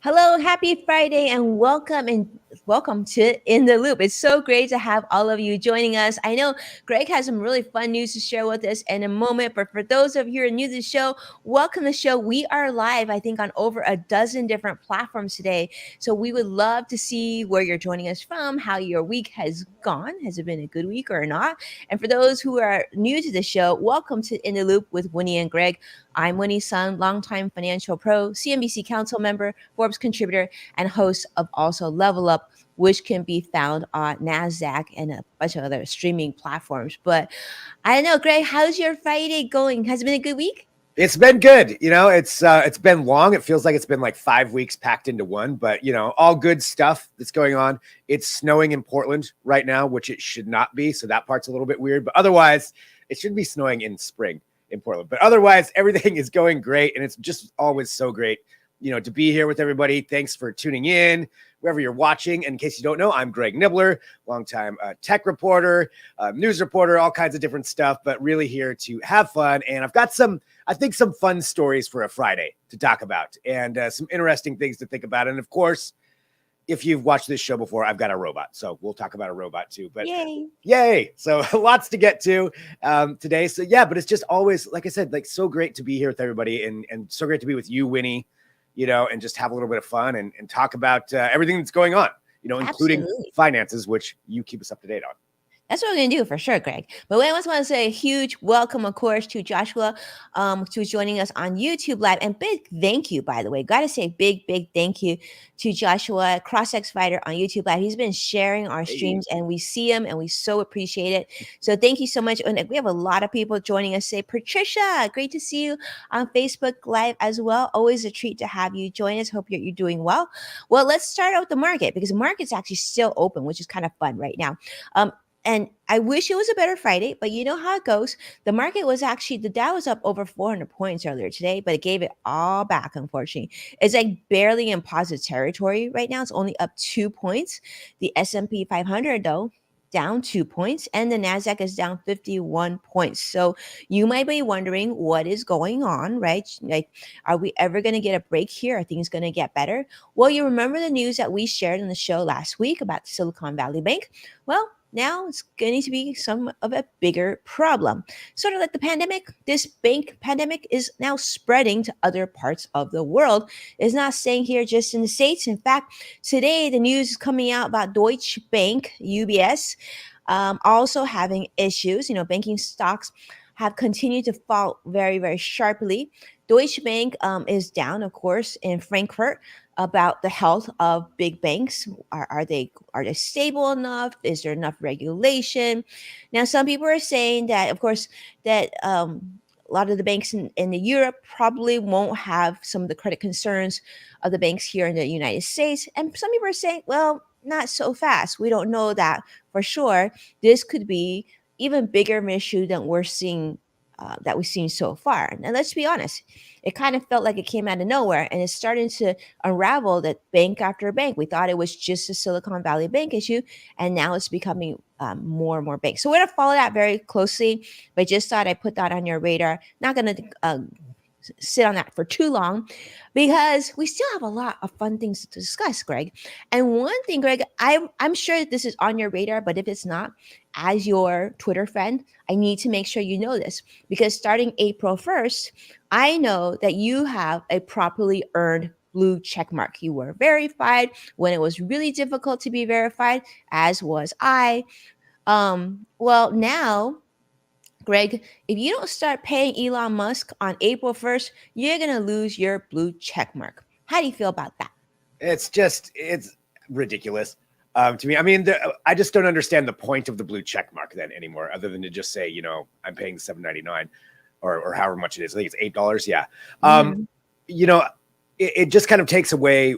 Hello, happy Friday, and welcome to In the Loop. It's so great to have all of you joining us. I know Greg has some really fun news to share with us in a moment, but for those of you who are new to the show, welcome to the show. We are live, I think, on over a dozen different platforms today. So we would love to see where you're joining us from, how your week has gone. Has it been a good week or not? And for those who are new to the show, welcome to In the Loop with Winnie and Greg. I'm Winnie Sun, longtime financial pro, CNBC council member, Forbes contributor, and host of also Level Up, which can be found on NASDAQ and a bunch of other streaming platforms. But I don't know, Greg, how's your Friday going? Has it been a good week? It's been good. It's been long. It feels like it's been like 5 weeks packed into one, but all good stuff that's going on. It's snowing in Portland right now, which it should not be. So that part's a little bit weird, but otherwise it should be snowing in spring in Portland. But otherwise, everything is going great. And it's just always so great, to be here with everybody. Thanks for tuning in, wherever you're watching. And in case you don't know, I'm Greg Nibbler, longtime tech reporter, news reporter, all kinds of different stuff, but really here to have fun. And I've got some fun stories for a Friday to talk about and some interesting things to think about. And of course, if you've watched this show before, I've got a robot. So we'll talk about a robot too, but yay. So lots to get to today. So yeah, but it's just always, like I said, like so great to be here with everybody and so great to be with you, Winnie, and just have a little bit of fun and talk about everything that's going on, including finances, which you keep us up to date on. That's what we're going to do for sure, Greg. But I just want to say a huge welcome, of course, to Joshua, who's joining us on YouTube Live. And big thank you, by the way. Got to say big thank you to Joshua, CrossX Fighter on YouTube Live. He's been sharing our streams, and we see him, and we so appreciate it. So thank you so much. And we have a lot of people joining us today. Patricia, great to see you on Facebook Live as well. Always a treat to have you join us. Hope you're doing well. Well, let's start out with the market, because the market's actually still open, which is kind of fun right now. And I wish it was a better Friday, but you know how it goes. The market was actually, the Dow was up over 400 points earlier today, but it gave it all back, unfortunately. It's like barely in positive territory right now. It's only up 2 points. The S&P 500, though, down 2 points, and the NASDAQ is down 51 points. So you might be wondering what is going on, right? Like, are we ever going to get a break here? Are things going to get better? Well, you remember the news that we shared in the show last week about Silicon Valley Bank? Well, now it's going to be some of a bigger problem. Sort of like the pandemic, this bank pandemic is now spreading to other parts of the world. It's not staying here just in the States. In fact, today the news is coming out about Deutsche Bank, UBS, also having issues. Banking stocks have continued to fall very, very sharply. Deutsche Bank is down, of course, in Frankfurt about the health of big banks. Are they stable enough? Is there enough regulation? Now, some people are saying that, of course, that a lot of the banks in Europe probably won't have some of the credit concerns of the banks here in the United States. And some people are saying, well, not so fast. We don't know that for sure. This could be even bigger of an issue than we're seeing that we've seen so far. Now, let's be honest. It kind of felt like it came out of nowhere, and it's starting to unravel that bank after bank. We thought it was just a Silicon Valley Bank issue, and now it's becoming more and more banks. So we're going to follow that very closely, but just thought I'd put that on your radar. Not going to sit on that for too long, because we still have a lot of fun things to discuss, Greg. And one thing, Greg, I'm sure that this is on your radar, but if it's not, as your Twitter friend, I need to make sure you know this, because starting April 1st, I know that you have a properly earned blue check mark. You were verified when it was really difficult to be verified, as was I. Well, now, Greg, if you don't start paying Elon Musk on April 1st, you're going to lose your blue check mark. How do you feel about that? It's ridiculous to me. I mean, I just don't understand the point of the blue check mark then anymore, other than to just say, I'm paying $7.99 or however much it is. I think it's $8. Yeah. It just kind of takes away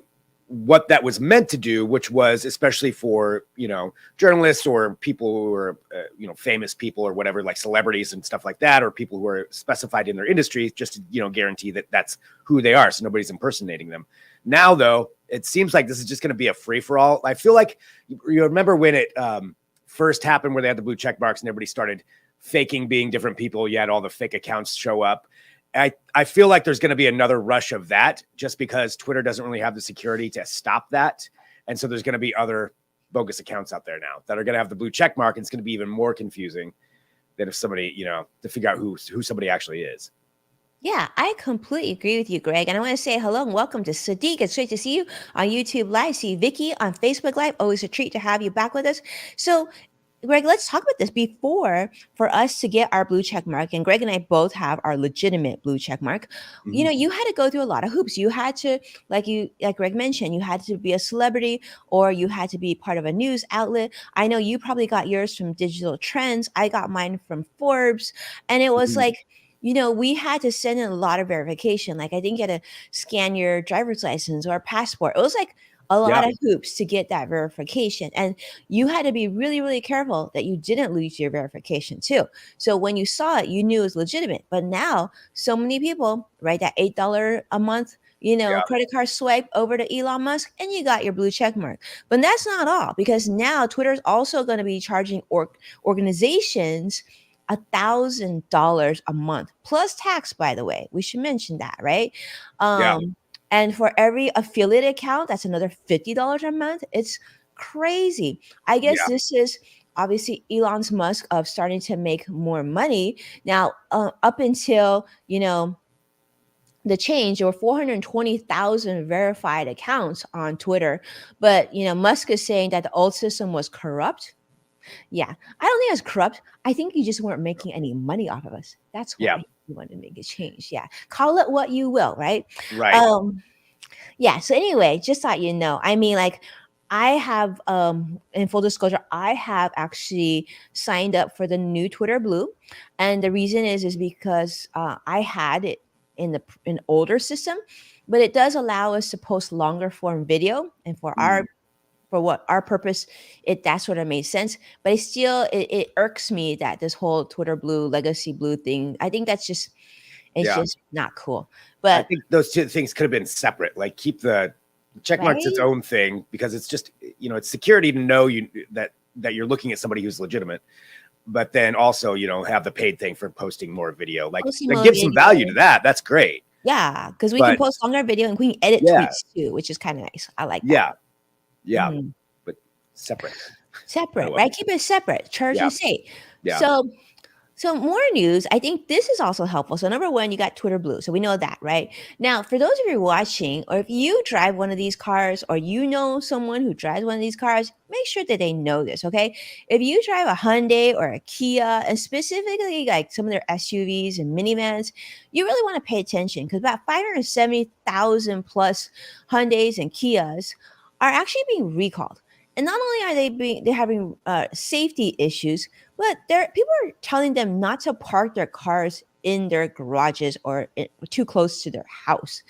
what that was meant to do, which was especially for, journalists or people who are, famous people or whatever, like celebrities and stuff like that, or people who are specified in their industry, just to, guarantee that that's who they are. So nobody's impersonating them. Now, though, it seems like this is just going to be a free for all. I feel like you remember when it first happened where they had the blue check marks and everybody started faking being different people. You had all the fake accounts show up. I feel like there's going to be another rush of that just because Twitter doesn't really have the security to stop that. And so there's going to be other bogus accounts out there now that are going to have the blue check mark. And it's going to be even more confusing than if somebody, to figure out who somebody actually is. Yeah, I completely agree with you, Greg. And I want to say hello and welcome to Sadiq. It's great to see you on YouTube Live. See Vicky on Facebook Live. Always a treat to have you back with us. So, Greg, let's talk about this before for us to get our blue check mark. And Greg and I both have our legitimate blue check mark. Mhm. You had to go through a lot of hoops. You had to, like Greg mentioned, you had to be a celebrity or you had to be part of a news outlet. I know you probably got yours from Digital Trends. I got mine from Forbes. And it was Mhm. like, we had to send in a lot of verification. Like I didn't get to scan your driver's license or passport. It was like a lot Yeah. of hoops to get that verification. And you had to be really, really careful that you didn't lose your verification too. So when you saw it, you knew it was legitimate. But now so many people, right, that $8 a month, Yeah. credit card swipe over to Elon Musk and you got your blue check mark. But that's not all because now Twitter is also going to be charging organizations $1,000 a month plus tax, by the way. We should mention that, right? Yeah. And for every affiliate account, that's another $50 a month. It's crazy. I guess Yeah. this is obviously Elon's Musk of starting to make more money. Now, up until, the change, there were 420,000 verified accounts on Twitter. But, Musk is saying that the old system was corrupt. Yeah, I don't think it was corrupt. I think you just weren't making any money off of us. That's Yeah. why you wanted to make a change. Yeah, call it what you will, right? Right. Yeah. So anyway, just thought I mean, like, I have in full disclosure, I have actually signed up for the new Twitter Blue, and the reason is because I had it in an older system, but it does allow us to post longer form video, and Mhm. for what our purpose, that sort of made sense. But it irks me that this whole Twitter Blue, Legacy Blue thing, I think it's Yeah. just not cool. I But think those two things could have been separate. Like keep the check marks its right, own thing because it's just, it's security to know that you're looking at somebody who's legitimate. But then also, have the paid thing for posting more video. Like posting that more gives some value to video. that. That's great. Yeah, because we can But post longer video and we can edit yeah, tweets too, which is kind of nice. I like that. yeah, yeah. Mhm. But separate. I Separate, love right? it. Keep it separate, church Yeah, and state. yeah. So more news. I think this is also helpful. So number one, you got Twitter Blue. So we know that, right? Now, for those of you watching, or if you drive one of these cars, or you know someone who drives one of these cars, make sure that they know this, okay? If you drive a Hyundai or a Kia, and specifically like some of their SUVs and minivans, you really want to pay attention because about 570,000 plus Hyundais and Kias are actually being recalled. And not only are they're having safety issues, but people are telling them not to park their cars in their garages or too close to their house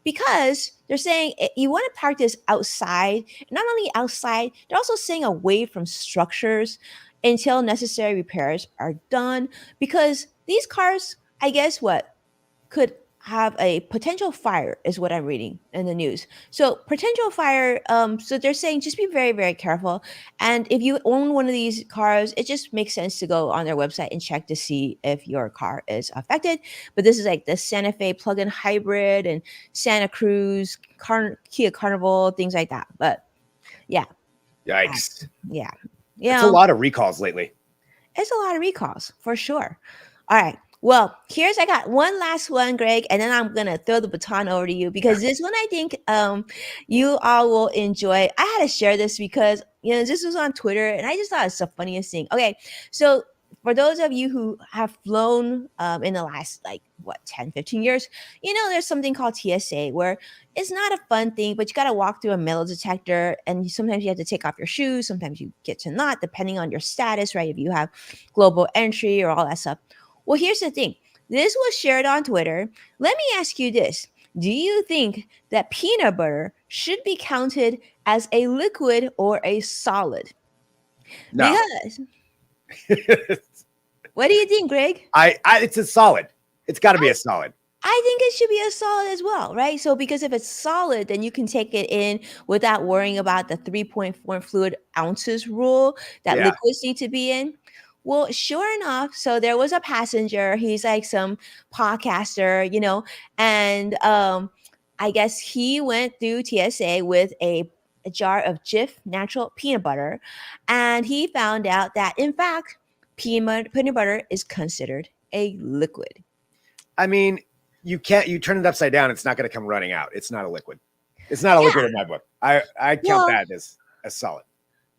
because they're saying you want to park this outside. Not only outside, they're also saying away from structures until necessary repairs are done because these cars, I guess what, could have a potential fire is what I'm reading in the news. So potential fire, so they're saying just be very, very careful. And if you own one of these cars, it just makes sense to go on their website and check to see if your car is affected. But this is like the Santa Fe plug-in hybrid and Santa Cruz Kia Carnival, things like that. But yeah, Yikes. yeah, It's a lot of recalls lately. it's a lot of recalls for sure. All right. Well, I got one last one, Greg, and then I'm gonna throw the baton over to you because this one I think you all will enjoy. I had to share this because this was on Twitter and I just thought it's the funniest thing. Okay, so for those of you who have flown in the last like 10-15 years, there's something called TSA where it's not a fun thing, but you got to walk through a metal detector and sometimes you have to take off your shoes, sometimes you get to not, depending on your status, right? If you have global entry or all that stuff. Well, here's the thing. This was shared on Twitter. Let me ask you this. Do you think that peanut butter should be counted as a liquid or a solid? No. Because what do you think, Greg? It's a solid. It's got to be I a solid. I think it should be a solid as well, right? So because if it's solid, then you can take it in without worrying about the 3.4 fluid ounces rule that Yeah. liquids need to be in. Well, sure enough, so there was a passenger. He's like some podcaster, and I guess he went through TSA with a jar of Jif natural peanut butter, and he found out that in fact peanut butter is considered a liquid. I mean, you turn it upside down, it's not going to come running out. It's not a liquid. It's not a liquid Yeah. in my book. I count Well, that as solid.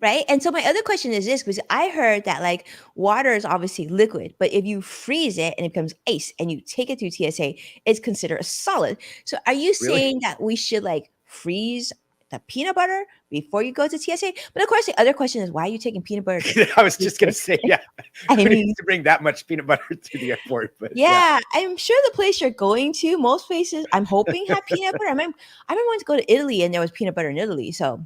right. And so my other question is this, because I heard that like water is obviously liquid, but if you freeze it and it becomes ice and you take it through TSA, it's considered a solid. So are you Really? saying that we should like freeze the peanut butter before you go to TSA? But of course, the other question is, why are you taking peanut butter to I was just going to say, yeah, I we mean, need to bring that much peanut butter to the airport. But yeah, I'm sure the place you're going to, most places, I'm hoping have peanut butter. I remember wanting to go to Italy and there was peanut butter in Italy. So,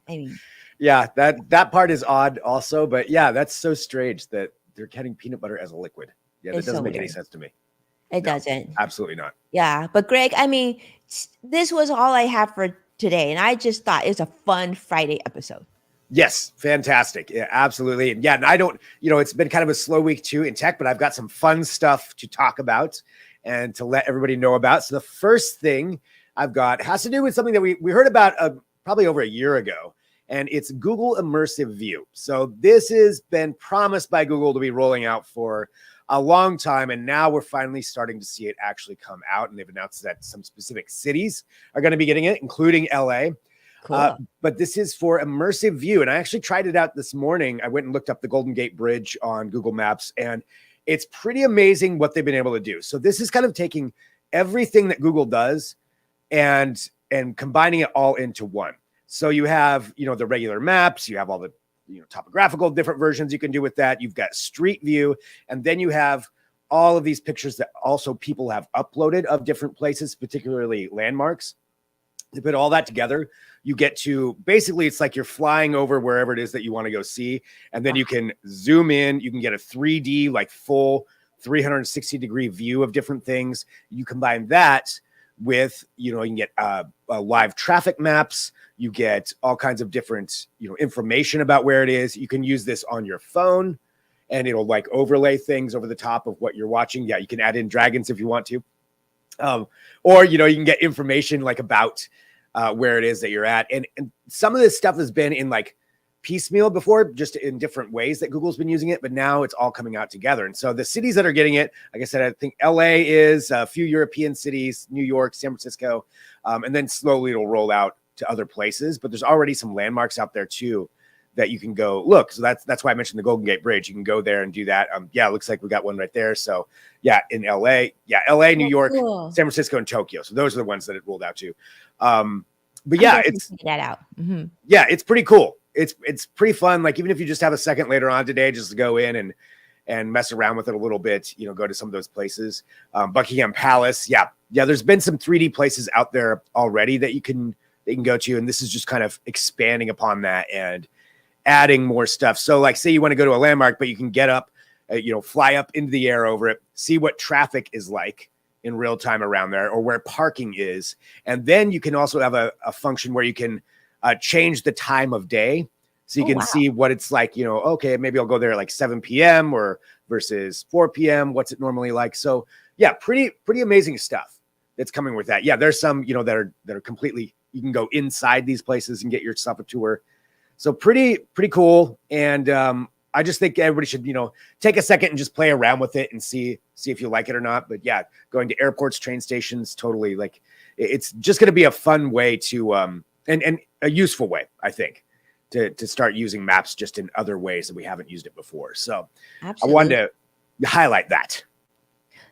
I mean, yeah, that part is odd also. But yeah, that's so strange that they're getting peanut butter as a liquid. Yeah, that it's so doesn't make any weird. sense to me. It No, doesn't. absolutely not. Yeah, but Greg, I mean, this was all I have for today, and I just thought it was a fun Friday episode. Yes, fantastic. Yeah, absolutely. And yeah, and I don't, it's been kind of a slow week too in tech, but I've got some fun stuff to talk about and to let everybody know about. So the first thing I've got has to do with something that we heard about probably over a year ago, and it's Google Immersive View. So this has been promised by Google to be rolling out for a long time, and now we're finally starting to see it actually come out, and they've announced that some specific cities are going to be getting it, including LA. Cool. But this is for immersive view. And I actually tried it out this morning. I went and looked up the Golden Gate Bridge on Google Maps, and it's pretty amazing what they've been able to do. So this is kind of taking everything that Google does and combining it all into one. So you have, the regular maps, you have all the, topographical different versions you can do with that. You've got street view, and then you have all of these pictures that also people have uploaded of different places, particularly landmarks. To put all that together, you get to basically, it's like you're flying over wherever it is that you want to go see. And then you can zoom in, you can get a 3D, like full 360-degree view of different things. You combine that with, you can get live traffic maps. You get all kinds of different, information about where it is. You can use this on your phone and it'll like overlay things over the top of what you're watching. Yeah, you can add in dragons if you want to. Or, you can get information like about where it is that you're at. And some of this stuff has been in like piecemeal before, just in different ways that Google's been using it, but now it's all coming out together. And so the cities that are getting it, like I said, I think LA is, a few European cities, New York, San Francisco, and then slowly it'll roll out to other places. But there's already some landmarks out there too that you can go look. So that's why I mentioned the Golden Gate Bridge. You can go there and do that. Yeah, it looks like we got one right there. So yeah, in LA, New York, Cool. San Francisco, and Tokyo. So those are the ones that it rolled out to. But yeah, it's that out. Mm-hmm. yeah, it's pretty cool. It's pretty fun. Like even if you just have a second later on today, just to go in and mess around with it a little bit, go to some of those places. Buckingham Palace. Yeah. There's been some 3D places out there already that you can go to. And this is just kind of expanding upon that and adding more stuff. So like, say you want to go to a landmark, but you can get up, fly up into the air over it, see what traffic is like in real time around there or where parking is. And then you can also have a function where you can change the time of day. So you can see what it's like, okay, maybe I'll go there at like 7 p.m. or versus 4 p.m. What's it normally like? So yeah, pretty amazing stuff that's coming with that. Yeah, there's some, that are completely, you can go inside these places and get yourself a tour. So pretty cool. And I just think everybody should, take a second and just play around with it and see if you like it or not. But yeah, going to airports, train stations, totally like it's just going to be a fun way to, and a useful way, I think, to start using maps just in other ways that we haven't used it before. So Absolutely. I wanted to highlight that.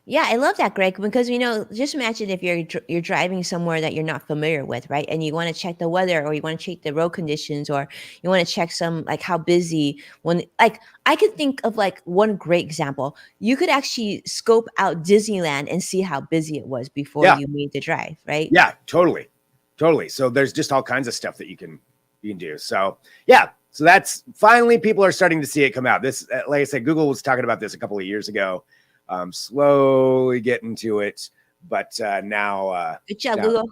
Yeah, I love that, Greg, because just imagine if you're driving somewhere that you're not familiar with, right? And you want to check the weather, or you want to check the road conditions, or you want to check some like how busy when like I could think of like one great example. You could actually scope out Disneyland and see how busy it was before Yeah. you made the drive, right? Yeah, totally. Totally. So there's just all kinds of stuff that you can do. So yeah. So that's finally people are starting to see it come out. This, like I said, Google was talking about this a couple of years ago. Slowly getting to it, but now Good job, now, Google.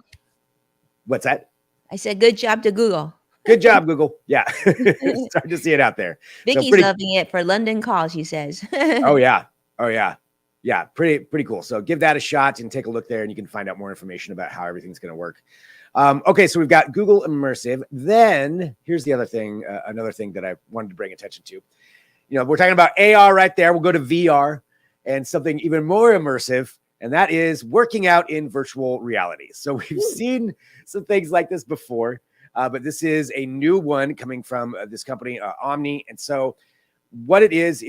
what's that? I said good job to Google. Good job, Google. Yeah. Starting to see it out there. So Vicky's pretty loving it for London Call, she says. oh yeah. Oh yeah. Yeah, pretty cool. So give that a shot and take a look there, and you can find out more information about how everything's going to work. Okay, so we've got Google Immersive. Then here's the other thing, another thing that I wanted to bring attention to. We're talking about AR right there. We'll go to VR and something even more immersive, and that is working out in virtual reality. So we've seen some things like this before, but this is a new one coming from this company, Omni. And so what it is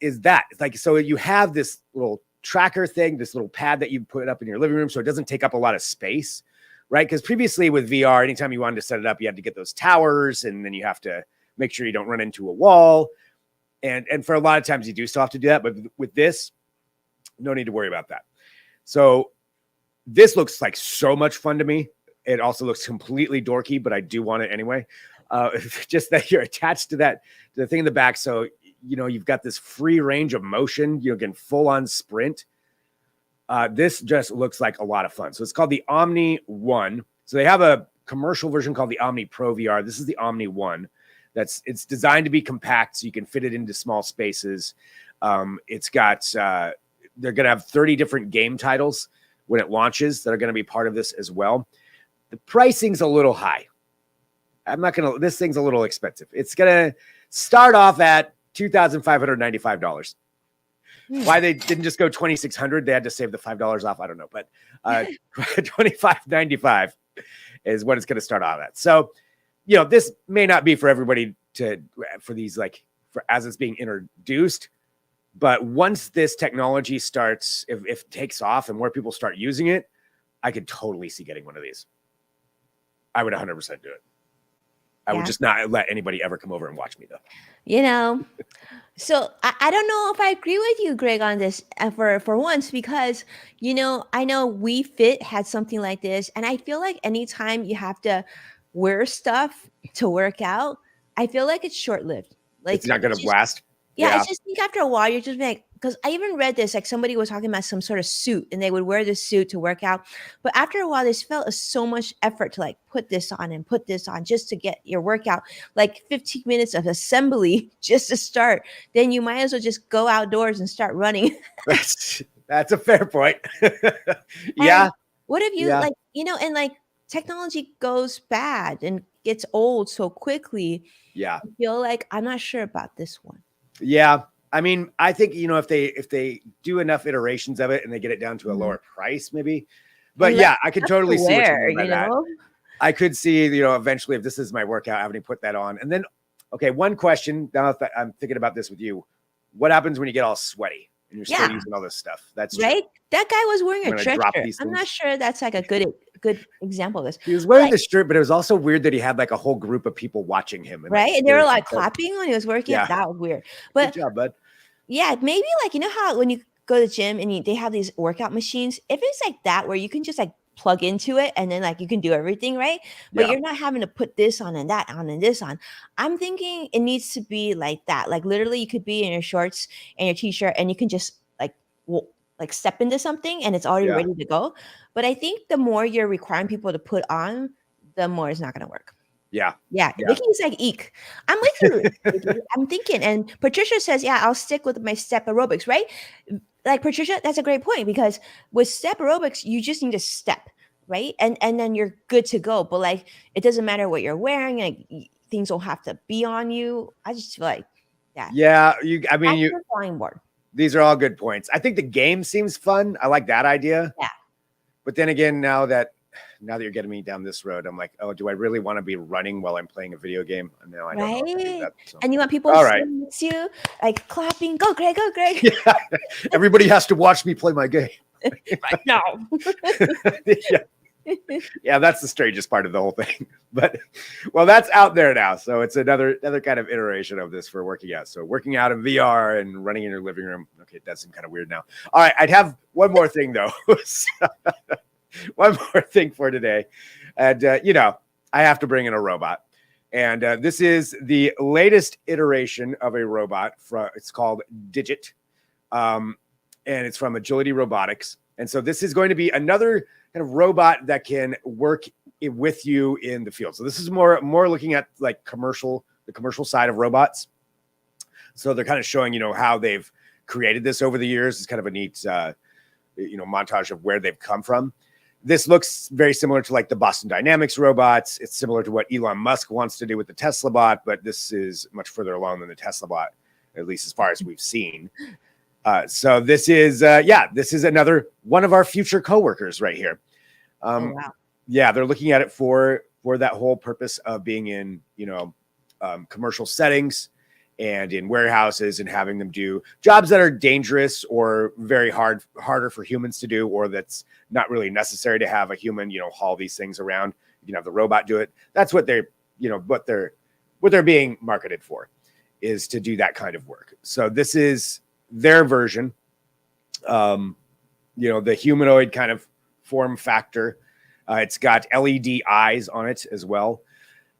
that it's like, so you have this little tracker thing, this little pad that you put up in your living room, so it doesn't take up a lot of space, right? Because previously with VR, anytime you wanted to set it up, you had to get those towers, and then you have to make sure you don't run into a wall. And for a lot of times you do still have to do that, but with this, no need to worry about that. So this looks like so much fun to me. It also looks completely dorky, but I do want it anyway. Just that you're attached to to the thing in the back. So you've got this free range of motion. You can full on sprint. This just looks like a lot of fun. So it's called the Omni One. So they have a commercial version called the Omni Pro VR. This is the Omni One. It's designed to be compact, so you can fit it into small spaces. It's got they're going to have 30 different game titles when it launches that are going to be part of this as well. The pricing's a little high. This thing's a little expensive. It's going to start off at $2,595. Why they didn't just go $2,600? They had to save the $5 off. I don't know, but $2,595 is what it's going to start off at. So, this may not be for everybody for these, like, as it's being introduced, but once this technology starts, if it takes off and more people start using it, I could totally see getting one of these. I would 100% do it. I would just not let anybody ever come over and watch me, though. So I don't know if I agree with you, Greg, on this for once, because, I know We Fit had something like this. And I feel like anytime you have to wear stuff to work out, I feel like it's short-lived. Like it's not going to last. Yeah, I just think after a while, you're just like, because I even read this, like somebody was talking about some sort of suit, and they would wear this suit to work out. But after a while, this felt so much effort to like put this on and put this on just to get your workout, like 15 minutes of assembly just to start. Then you might as well just go outdoors and start running. That's a fair point. Yeah. And what if you and like technology goes bad and gets old so quickly. Yeah. I feel like I'm not sure about this one. Yeah. I mean, I think, if they do enough iterations of it and they get it down to a lower price, maybe. But yeah, I could totally see what you mean by that. I could see, eventually, if this is my workout, having to put that on. And then, okay, one question. Now I'm thinking about this with you. What happens when you get all sweaty and you're still using all this stuff? That's right. That guy was wearing a shirt. I'm not sure that's like a good example of this. He was wearing the shirt, but it was also weird that he had like a whole group of people watching him. Right. And they were like clapping when he was working. Yeah. That was weird. But good job, bud. Yeah, maybe like, how when you go to the gym and they have these workout machines, if it's like that where you can just like plug into it and then like you can do everything, right? But you're not having to put this on and that on and this on. I'm thinking it needs to be like that. Like literally you could be in your shorts and your t-shirt and you can just like step into something and it's already ready to go. But I think the more you're requiring people to put on, the more it's not going to work. Yeah. Vicky's like, eek. I'm with you. I'm thinking. And Patricia says, yeah, I'll stick with my step aerobics, right? Like Patricia, that's a great point because with step aerobics, you just need to step, right? And then you're good to go. But like, it doesn't matter what you're wearing. Like things don't have to be on you. I just feel like that. Yeah. Flying board. These are all good points. I think the game seems fun. I like that idea. Yeah. But then again, now that now that you're getting me down this road, I'm like, oh, do I really want to be running while I'm playing a video game? No, I don't know if I do right? that. So, And you want people all right. sitting next to you, like clapping, go, Greg, go, Greg. Yeah. Everybody has to watch me play my game. Right now. Yeah. Yeah, that's the strangest part of the whole thing. But well, that's out there now. So it's another kind of iteration of this for working out. So working out in VR and running in your living room. Okay, it does seem kind of weird now. All right, I'd have one more thing though. One more thing for today. And I have to bring in a robot. And this is the latest iteration of a robot. It's called Digit. And it's from Agility Robotics. And so this is going to be another kind of robot that can work with you in the field. So this is more looking at like the commercial side of robots. So they're kind of showing, how they've created this over the years. It's kind of a neat, montage of where they've come from. This looks very similar to like the Boston Dynamics robots. It's similar to what Elon Musk wants to do with the Tesla bot, but this is much further along than the Tesla bot, at least as far as we've seen. So this is another one of our future coworkers right here. Wow. Yeah, they're looking at it for that whole purpose of being in, commercial settings and in warehouses and having them do jobs that are dangerous or very harder for humans to do, or that's not really necessary to have a human, haul these things around. You can have the robot do it. That's what they're being marketed for, is to do that kind of work. So this is their version, the humanoid kind of form factor. It's got LED eyes on it as well.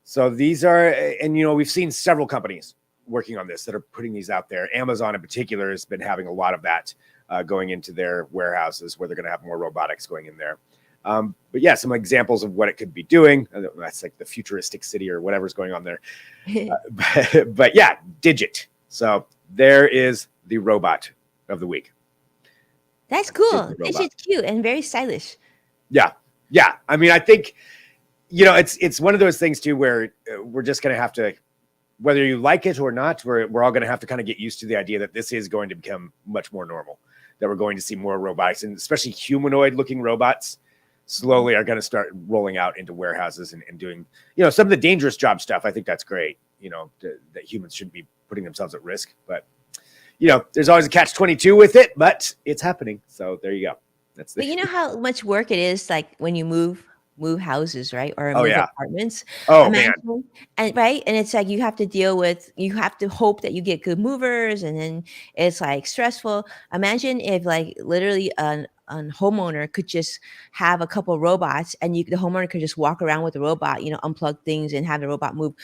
So these are, and we've seen several companies working on this that are putting these out there. Amazon in particular has been having a lot of that going into their warehouses, where they're going to have more robotics going in there. But yeah, some examples of what it could be doing. That's like the futuristic city or whatever's going on there. But yeah, Digit. So there is the robot of the week. That's cool. It's just cute and very stylish. Yeah. Yeah. I mean, I think, it's one of those things too, where we're just going to have to, whether you like it or not, we're all going to have to kind of get used to the idea that this is going to become much more normal, that we're going to see more robotics, and especially humanoid looking robots slowly are going to start rolling out into warehouses and doing, some of the dangerous job stuff. I think that's great, that humans shouldn't be putting themselves at risk, but there's always a catch-22 with it, but it's happening. So there you go. But you know how much work it is, like when you move houses, right? Or move apartments. Oh, man. And right. And it's like you have to hope that you get good movers, and then it's like stressful. Imagine if like literally a homeowner could just have a couple robots, and the homeowner could just walk around with the robot, unplug things and have the robot move.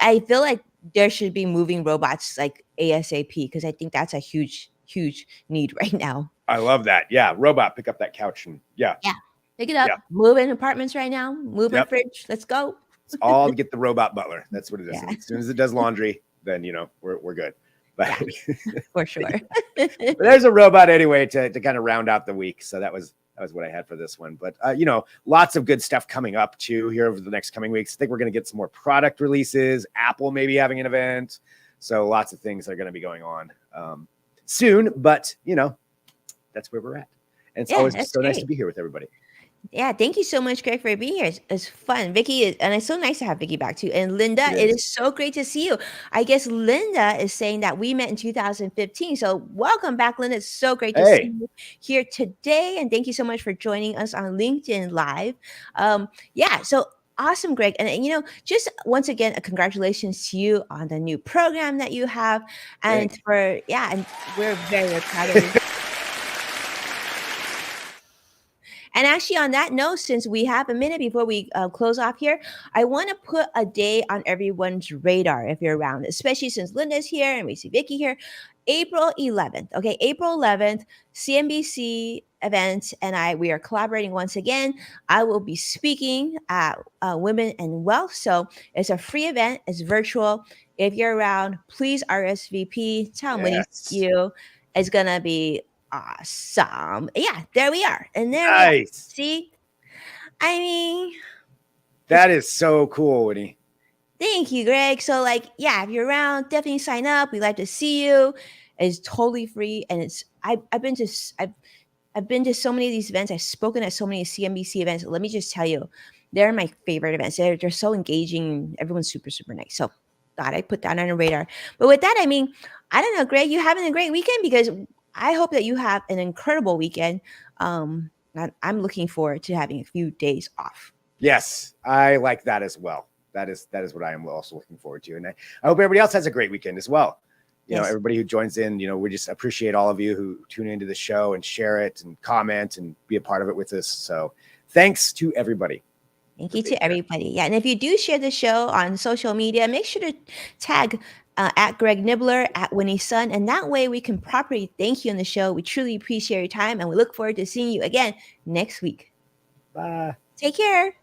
I feel like there should be moving robots like ASAP, because I think that's a huge need right now. I love that. Yeah. Robot, pick up that couch and yeah. Pick it up. Yeah. Move in apartments right now. Move my fridge. Let's go. It's all to get the robot butler. That's what it is. Yeah. As soon as it does laundry, then we're good. But for sure. But there's a robot anyway to kind of round out the week. So that was what I had for this one. But lots of good stuff coming up too here over the next coming weeks. I think we're going to get some more product releases. Apple maybe having an event. So lots of things are going to be going on soon. But that's where we're at. And it's always so nice to be here with everybody. Yeah, thank you so much, Greg, for being here. It's fun. Vicky, and it's so nice to have Vicky back too. And Linda, it is so great to see you. I guess Linda is saying that we met in 2015. So welcome back, Linda. It's so great to see you here today. And thank you so much for joining us on LinkedIn Live. So awesome, Greg. And, just once again, a congratulations to you on the new program that you have. And and we're very proud of you. And actually, on that note, since we have a minute before we close off here, I want to put a day on everyone's radar if you're around, especially since Linda's here and we see Vicky here. April 11th. Okay, April 11th, CNBC event, and we are collaborating once again. I will be speaking at Women and Wealth. So it's a free event. It's virtual. If you're around, please RSVP. Tell me you. It's going to be awesome. Yeah, there we are. And there we are. See? I mean, that is so cool, Winnie. Thank you, Greg. So if you're around, definitely sign up. We'd like to see you. It's totally free. And I've I've been to so many of these events. I've spoken at so many CNBC events. Let me just tell you, they're my favorite events. They're so engaging. Everyone's super, super nice. So thought I put that on the radar. But with that, I mean, I don't know, Greg, you having a great weekend? Because I hope that you have an incredible weekend. I'm looking forward to having a few days off. Yes, I like that as well. That is what I am also looking forward to. And I hope everybody else has a great weekend as well. You know, Yes. everybody who joins in, we just appreciate all of you who tune into the show and share it and comment and be a part of it with us. So thanks to everybody. Thank you to everybody. Yeah. And if you do share the show on social media, make sure to tag at Greg Nibbler, at Winnie Sun. And that way we can properly thank you on the show. We truly appreciate your time. And we look forward to seeing you again next week. Bye. Take care.